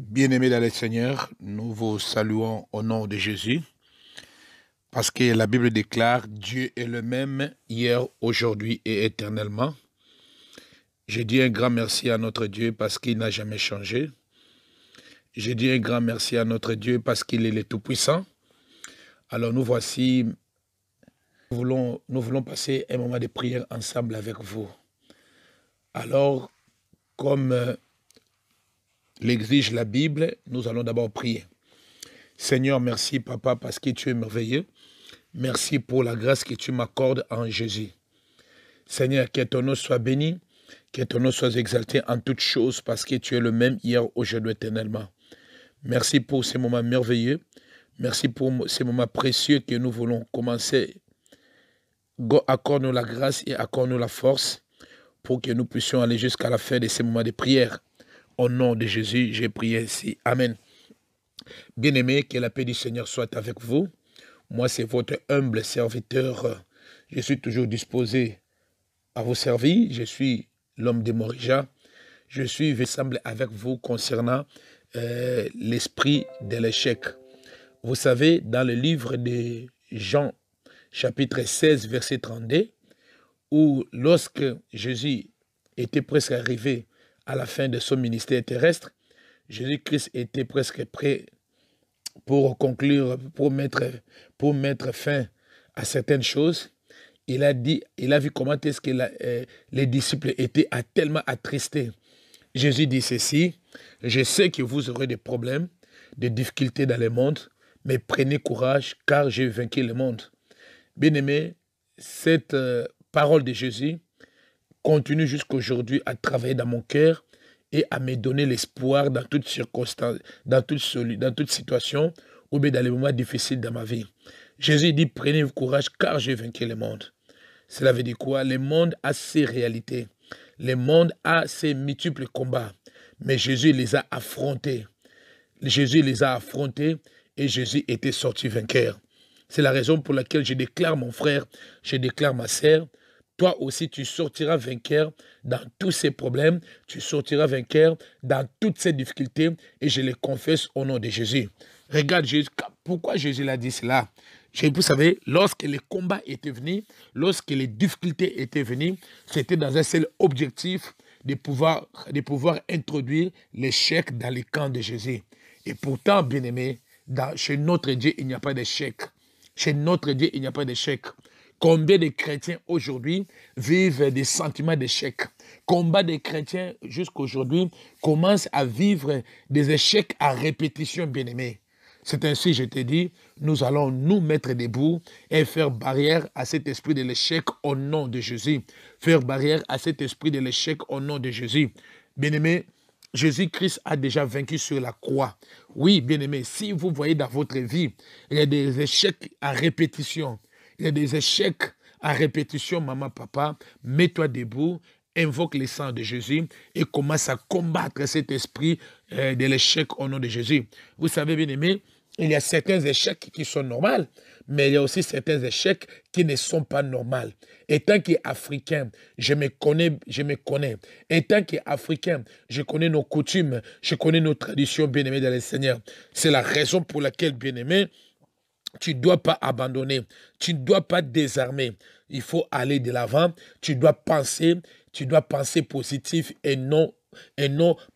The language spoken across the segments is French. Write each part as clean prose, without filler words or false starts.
Bien-aimés dans le Seigneur, nous vous saluons au nom de Jésus, parce que la Bible déclare Dieu est le même hier, aujourd'hui et éternellement. Je dis un grand merci à notre Dieu parce qu'il n'a jamais changé. Je dis un grand merci à notre Dieu parce qu'il est le Tout-Puissant. Alors nous voici, nous voulons passer un moment de prière ensemble avec vous. Alors, comme l'exige la Bible, nous allons d'abord prier. Seigneur, merci Papa parce que tu es merveilleux. Merci pour la grâce que tu m'accordes en Jésus. Seigneur, que ton nom soit béni, que ton nom soit exalté en toutes choses parce que tu es le même hier, aujourd'hui, éternellement. Merci pour ces moments merveilleux. Merci pour ces moments précieux que nous voulons commencer. Accorde-nous la grâce et accorde-nous la force pour que nous puissions aller jusqu'à la fin de ces moments de prière. Au nom de Jésus, j'ai prié ainsi. Amen. Bien-aimés, que la paix du Seigneur soit avec vous. Moi, c'est votre humble serviteur. Je suis toujours disposé à vous servir. Je suis l'homme de Morija. Je suis ensemble avec vous concernant l'esprit de l'échec. Vous savez, dans le livre de Jean, chapitre 16, verset 32, où lorsque Jésus était presque arrivé à la fin de son ministère terrestre, Jésus-Christ était presque prêt pour conclure, pour mettre fin à certaines choses. Il a vu comment est-ce que les disciples étaient tellement attristés. Jésus dit ceci: je sais que vous aurez des problèmes, des difficultés dans le monde, mais prenez courage car j'ai vaincu le monde. Bien-aimé, cette parole de Jésus continue jusqu'aujourd'hui à travailler dans mon cœur et à me donner l'espoir dans toutes circonstances, dans toute situation ou bien dans les moments difficiles de ma vie. Jésus dit: prenez courage car j'ai vaincu le monde. Cela veut dire quoi? Le monde a ses réalités. Le monde a ses multiples combats. Mais Jésus les a affrontés. Jésus les a affrontés et Jésus était sorti vainqueur. C'est la raison pour laquelle je déclare, mon frère, je déclare, ma sœur, toi aussi tu sortiras vainqueur dans tous ces problèmes, tu sortiras vainqueur dans toutes ces difficultés et je les confesse au nom de Jésus. Regarde Jésus, pourquoi Jésus l'a dit cela? Vous savez, lorsque les combats étaient venus, lorsque les difficultés étaient venues, c'était dans un seul objectif de pouvoir introduire l'échec dans les camps de Jésus. Et pourtant, bien-aimé, chez notre Dieu, il n'y a pas d'échec. Chez notre Dieu, il n'y a pas d'échec. Combien de chrétiens aujourd'hui vivent des sentiments d'échec? Combien de chrétiens jusqu'aujourd'hui commencent à vivre des échecs à répétition, bien-aimé? C'est ainsi, je te dis, nous allons nous mettre debout et faire barrière à cet esprit de l'échec au nom de Jésus. Faire barrière à cet esprit de l'échec au nom de Jésus. Bien-aimé, Jésus-Christ a déjà vaincu sur la croix. Oui, bien-aimé, si vous voyez dans votre vie, il y a des échecs à répétition. Il y a des échecs à répétition, maman, papa, mets-toi debout, invoque le sang de Jésus et commence à combattre cet esprit de l'échec au nom de Jésus. Vous savez, bien-aimé, il y a certains échecs qui sont normaux, mais il y a aussi certains échecs qui ne sont pas normaux. Étant qu'Africain, je me connais. Étant qu'Africain, je connais nos coutumes, je connais nos traditions, bien-aimés dans le Seigneur. C'est la raison pour laquelle, bien-aimé, tu ne dois pas abandonner, tu ne dois pas désarmer. Il faut aller de l'avant, tu dois penser positif et non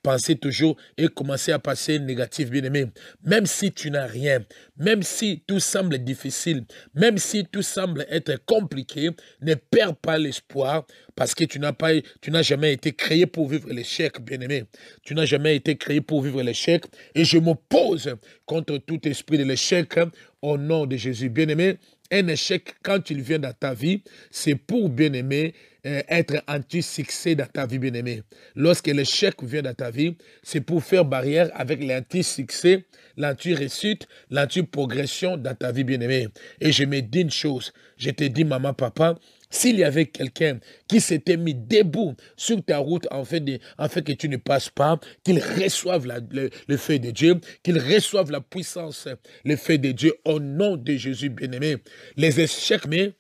penser toujours et commencer à passer négatif, bien-aimé. Même si tu n'as rien, même si tout semble difficile, même si tout semble être compliqué, ne perds pas l'espoir parce que tu n'as jamais été créé pour vivre l'échec, bien-aimé. Tu n'as jamais été créé pour vivre l'échec et je m'oppose contre tout esprit de l'échec au nom de Jésus, bien-aimé. Un échec, quand il vient dans ta vie, c'est pour, bien-aimé, être anti-succès dans ta vie, bien-aimé. Lorsque l'échec vient dans ta vie, c'est pour faire barrière avec l'anti-succès, l'anti-réussite, l'anti-progression dans ta vie, bien-aimé. Et je me dis une chose, je te dis, maman, papa, S'il y avait quelqu'un qui s'était mis debout sur ta route en fait que tu ne passes pas, qu'il reçoive le feu de Dieu, qu'il reçoive la puissance, le feu de Dieu au nom de Jésus bien-aimé. Les échecs, mais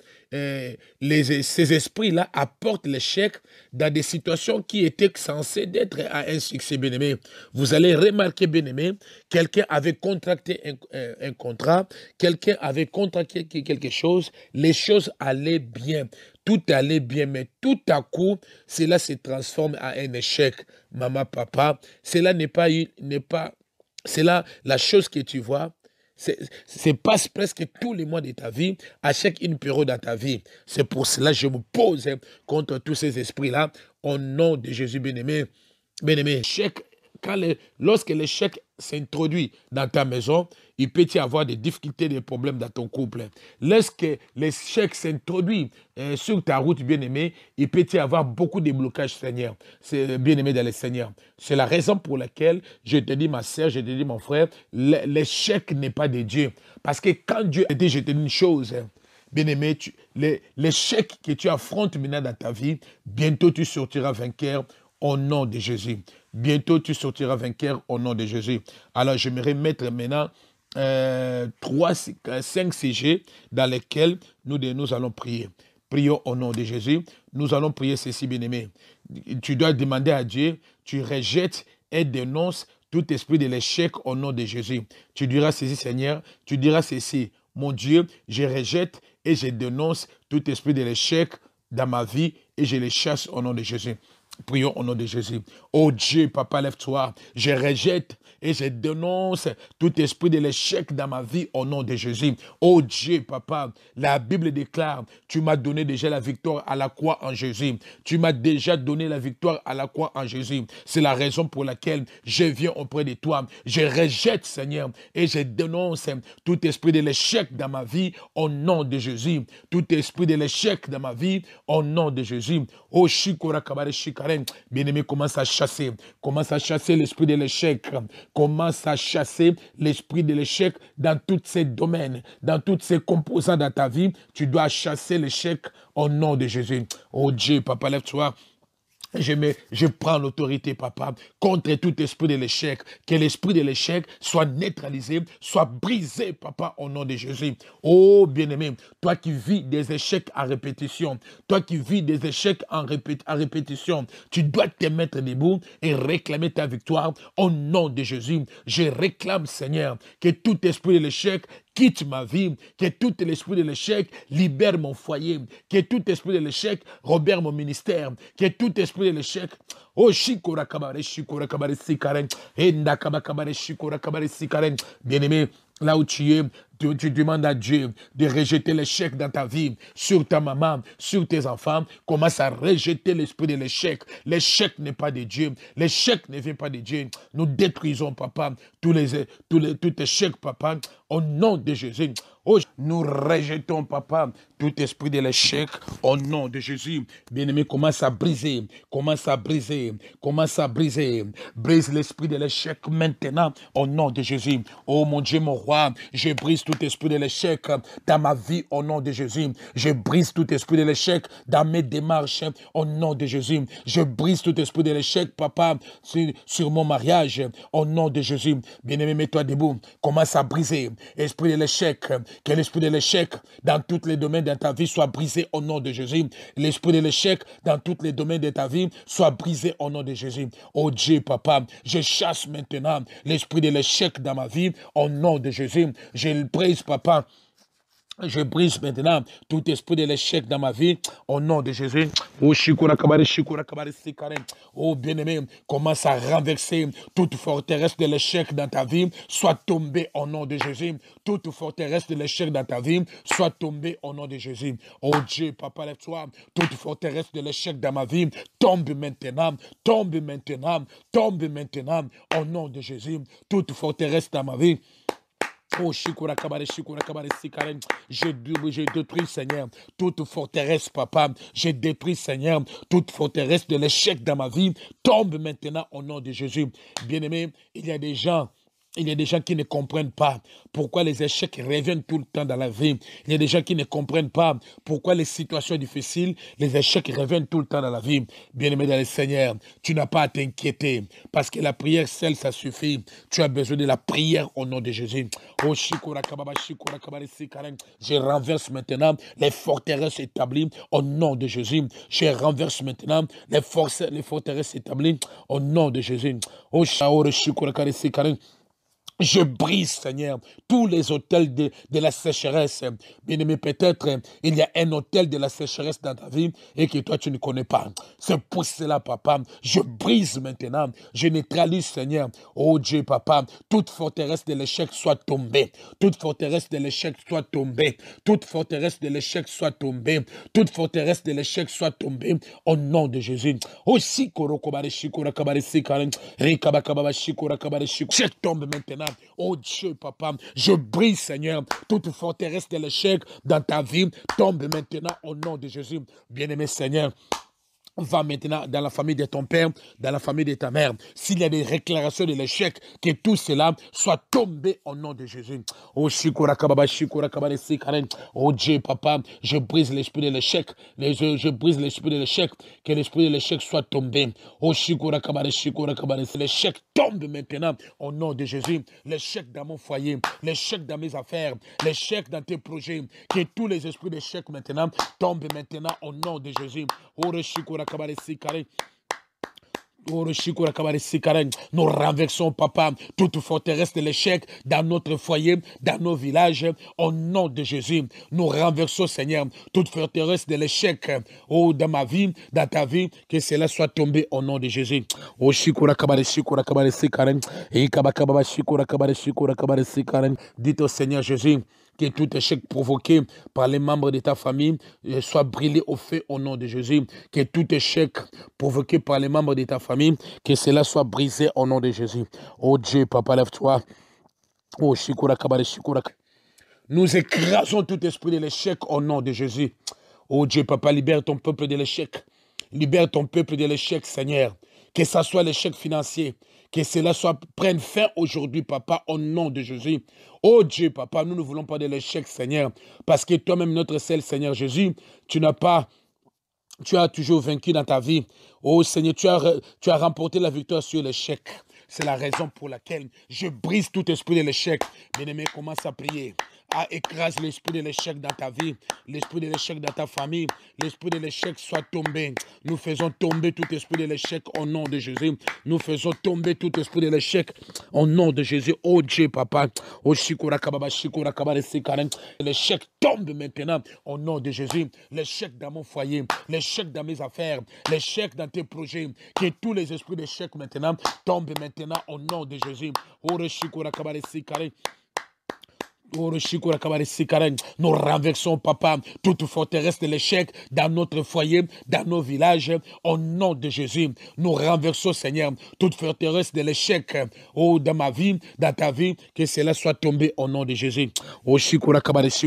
ces esprits-là apportent l'échec dans des situations qui étaient censées d'être à un succès bien-aimé. Vous allez remarquer bien-aimé, quelqu'un avait contracté un contrat, quelqu'un avait contracté quelque chose, les choses allaient bien. Tout allait bien, mais tout à coup, cela se transforme en un échec. Maman, papa, cela c'est là la chose que tu vois. C'est passe presque tous les mois de ta vie, à chaque une période dans ta vie. C'est pour cela que je me pose contre tous ces esprits-là, au nom de Jésus bien-aimé. Bien-aimé, lorsque l'échec s'introduit dans ta maison, il peut y avoir des difficultés, des problèmes dans ton couple. Lorsque l'échec s'introduit sur ta route, bien-aimé, il peut y avoir beaucoup de blocages, Seigneur. C'est bien-aimé dans le Seigneur. C'est la raison pour laquelle je te dis, ma sœur, je te dis, mon frère, l'échec n'est pas de Dieu. Parce que quand Dieu a dit, je te dis une chose, bien-aimé, l'échec que tu affrontes maintenant dans ta vie, bientôt tu sortiras vainqueur au nom de Jésus. Bientôt, tu sortiras vainqueur au nom de Jésus. Alors, j'aimerais mettre maintenant 5 sujets dans lesquels nous allons prier. Prions au nom de Jésus. Nous allons prier ceci, bien-aimé. Tu dois demander à Dieu, tu rejettes et dénonces tout esprit de l'échec au nom de Jésus. Tu diras ceci, Seigneur, tu diras ceci. Mon Dieu, je rejette et je dénonce tout esprit de l'échec dans ma vie et je les chasse au nom de Jésus. Prions au nom de Jésus. Oh Dieu, papa, lève-toi. Je rejette et je dénonce tout esprit de l'échec dans ma vie au nom de Jésus. Oh Dieu, papa, la Bible déclare, tu m'as donné déjà la victoire à la croix en Jésus. Tu m'as déjà donné la victoire à la croix en Jésus. C'est la raison pour laquelle je viens auprès de toi. Je rejette, Seigneur, et je dénonce tout esprit de l'échec dans ma vie au nom de Jésus. Tout esprit de l'échec dans ma vie au nom de Jésus. Oh Shikora Kabare Shikaren, bien-aimé, commence à chasser l'esprit de l'échec. Commence à chasser l'esprit de l'échec dans tous ces domaines, dans toutes ces composants dans ta vie. Tu dois chasser l'échec au nom de Jésus. Oh Dieu, papa, lève-toi. Je prends l'autorité, papa, contre tout esprit de l'échec. Que l'esprit de l'échec soit neutralisé, soit brisé, papa, au nom de Jésus. Oh, bien-aimé, toi qui vis des échecs à répétition, toi qui vis des échecs à répétition, tu dois te mettre debout et réclamer ta victoire au nom de Jésus. Je réclame, Seigneur, que tout esprit de l'échec quitte ma vie, que tout l'esprit de l'échec libère mon foyer, que tout esprit de l'échec libère mon ministère, que tout esprit de l'échec, oh shikora kabare sikaren, enda kabare shikora kabare sikaren, bien-aimé, là où tu es, tu demandes à Dieu de rejeter l'échec dans ta vie, sur ta maman, sur tes enfants. Commence à rejeter l'esprit de l'échec. L'échec n'est pas de Dieu. L'échec ne vient pas de Dieu. Nous détruisons, papa, tout échec, papa, au nom de Jésus. Oh, nous rejetons, papa, tout esprit de l'échec au nom de Jésus. Bien-aimé, commence à briser, commence à briser, commence à briser. Brise l'esprit de l'échec maintenant au nom de Jésus. Oh mon Dieu, mon roi, je brise tout esprit de l'échec dans ma vie au nom de Jésus. Je brise tout esprit de l'échec dans mes démarches au nom de Jésus. Je brise tout esprit de l'échec, papa, sur mon mariage au nom de Jésus. Bien-aimé, mets-toi debout. Commence à briser l'esprit de l'échec. Que l'esprit de l'échec dans tous les domaines de ta vie soit brisé au nom de Jésus. L'esprit de l'échec dans tous les domaines de ta vie soit brisé au nom de Jésus. Oh Dieu, papa, je chasse maintenant l'esprit de l'échec dans ma vie au nom de Jésus. Je le brise, papa. Je brise maintenant tout esprit de l'échec dans ma vie au nom de Jésus. Oh, oh bien-aimé, commence à renverser toute forteresse de l'échec dans ta vie, soit tombée au nom de Jésus. Toute forteresse de l'échec dans ta vie, soit tombée au nom de Jésus. Oh Dieu, papa, lève-toi. Toute forteresse de l'échec dans ma vie, tombe maintenant, tombe maintenant, tombe maintenant au nom de Jésus. Toute forteresse dans ma vie. Oh, je détruis, Seigneur, toute forteresse, papa. Je détruis, Seigneur, toute forteresse de l'échec dans ma vie. Tombe maintenant au nom de Jésus. Bien-aimé, il y a des gens Il y a des gens qui ne comprennent pas pourquoi les échecs reviennent tout le temps dans la vie. Il y a des gens qui ne comprennent pas pourquoi les situations difficiles, les échecs reviennent tout le temps dans la vie. Bien-aimé dans le Seigneur, tu n'as pas à t'inquiéter parce que la prière seule, ça suffit. Tu as besoin de la prière au nom de Jésus. Oh, je renverse maintenant les forteresses établies au nom de Jésus. Je renverse maintenant les forteresses établies au nom de Jésus. Oh, je brise, Seigneur, tous les hôtels de la sécheresse. Bien-aimé, peut-être il y a un hôtel de la sécheresse dans ta vie et que toi, tu ne connais pas. C'est pour cela, papa, je brise maintenant, je neutralise, Seigneur. Oh Dieu, papa, toute forteresse de l'échec soit tombée. Toute forteresse de l'échec soit tombée. Toute forteresse de l'échec soit tombée. Toute forteresse de l'échec soit tombée au nom de Jésus. Oh, si tombe maintenant. Oh Dieu, papa, je brise, Seigneur, toute forteresse de l'échec dans ta vie, tombe maintenant au nom de Jésus. Bien-aimé Seigneur, va maintenant dans la famille de ton père, dans la famille de ta mère. S'il y a des déclarations de l'échec, que tout cela soit tombé au nom de Jésus. Oh, oh Dieu, papa, je brise l'esprit de l'échec. Je brise l'esprit de l'échec. Que l'esprit de l'échec soit tombé. Oh, l'échec tombe maintenant au nom de Jésus. L'échec dans mon foyer, l'échec dans mes affaires, l'échec dans tes projets. Que tous les esprits d'échec maintenant tombent maintenant au nom de Jésus. Oh, nous renversons, papa, toute forteresse de l'échec dans notre foyer, dans nos villages, au nom de Jésus. Nous renversons, Seigneur, toute forteresse de l'échec, oh, dans ma vie, dans ta vie, que cela soit tombé au nom de Jésus. Oh, dites au Seigneur Jésus, que tout échec provoqué par les membres de ta famille soit brûlé au feu au nom de Jésus. Que tout échec provoqué par les membres de ta famille, que cela soit brisé au nom de Jésus. Oh Dieu, papa, lève-toi. Oh, nous écrasons tout esprit de l'échec au nom de Jésus. Oh Dieu, papa, libère ton peuple de l'échec. Libère ton peuple de l'échec, Seigneur. Que ce soit l'échec financier, que cela prenne fin aujourd'hui, papa, au nom de Jésus. Oh Dieu, papa, nous ne voulons pas de l'échec, Seigneur, parce que toi-même, notre seul Seigneur Jésus, tu as toujours vaincu dans ta vie. Oh Seigneur, tu as remporté la victoire sur l'échec. C'est la raison pour laquelle je brise tout esprit de l'échec. Bien-aimé, commence à prier. Écrase l'esprit de l'échec dans ta vie, l'esprit de l'échec dans ta famille, l'esprit de l'échec soit tombé. Nous faisons tomber tout esprit de l'échec au nom de Jésus. Nous faisons tomber tout esprit de l'échec au nom de Jésus. Oh Dieu, papa. Oh l'échec tombe maintenant au nom de Jésus. L'échec dans mon foyer, l'échec dans mes affaires, l'échec dans tes projets. Que tous les esprits d'échec maintenant tombent maintenant au nom de Jésus. Oh nous renversons, papa, toute forteresse de l'échec dans notre foyer, dans nos villages, au nom de Jésus. Nous renversons, Seigneur, toute forteresse de l'échec, oh, dans ma vie, dans ta vie, que cela soit tombé au nom de Jésus. Oh, forteresse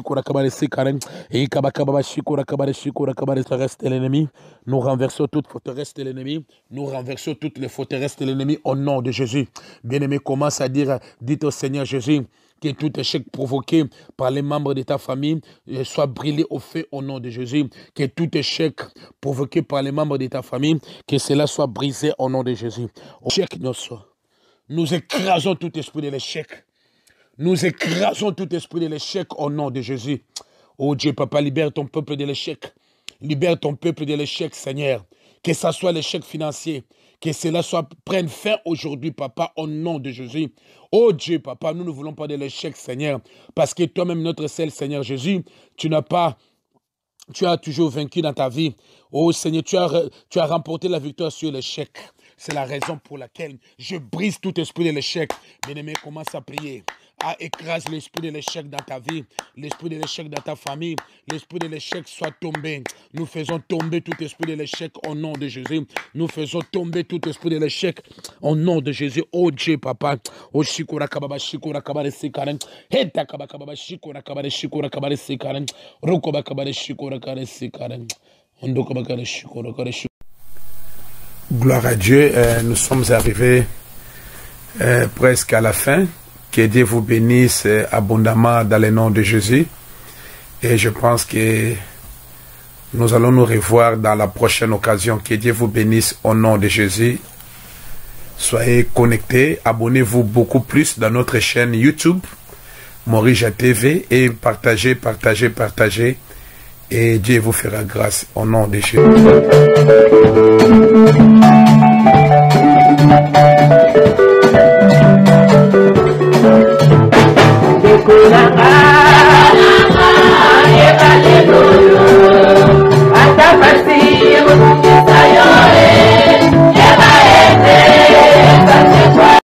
de l'ennemi. Nous renversons toute forteresse de l'ennemi. Nous renversons toutes les forteresses de l'ennemi au nom de Jésus. Bien-aimé, commence à dire, dites au Seigneur Jésus, que tout échec provoqué par les membres de ta famille soit brûlé au feu au nom de Jésus. Que tout échec provoqué par les membres de ta famille, que cela soit brisé au nom de Jésus. Nous écrasons tout esprit de l'échec. Nous écrasons tout esprit de l'échec au nom de Jésus. Oh Dieu, papa, libère ton peuple de l'échec. Libère ton peuple de l'échec, Seigneur. Que ce soit l'échec financier, que cela prenne fin aujourd'hui, papa, au nom de Jésus. Oh Dieu, papa, nous ne voulons pas de l'échec, Seigneur, parce que toi-même, notre seul Seigneur Jésus, tu as toujours vaincu dans ta vie. Oh Seigneur, tu as remporté la victoire sur l'échec. C'est la raison pour laquelle je brise tout esprit de l'échec. Bien-aimé, commence à prier. Écrase l'esprit de l'échec dans ta vie, l'esprit de l'échec dans ta famille, l'esprit de l'échec soit tombé. Nous faisons tomber tout esprit de l'échec au nom de Jésus. Nous faisons tomber tout esprit de l'échec au nom de Jésus. Oh Dieu, papa. Oh shikura kababa shikura kabare sikaren. Heta kababa shikura kabare shikura kabare sikaren. Rokoba kabare shikura kabare sikaren. Ondo kabare shikura kabare shikura. Gloire à Dieu, nous sommes arrivés presque à la fin Que Dieu vous bénisse abondamment dans le nom de Jésus. Et je pense que nous allons nous revoir dans la prochaine occasion. Que Dieu vous bénisse au nom de Jésus. Soyez connectés, abonnez-vous beaucoup plus dans notre chaîne YouTube, Morija TV, et partagez, partagez, partagez. Et Dieu vous fera grâce au nom de Jésus. Découvre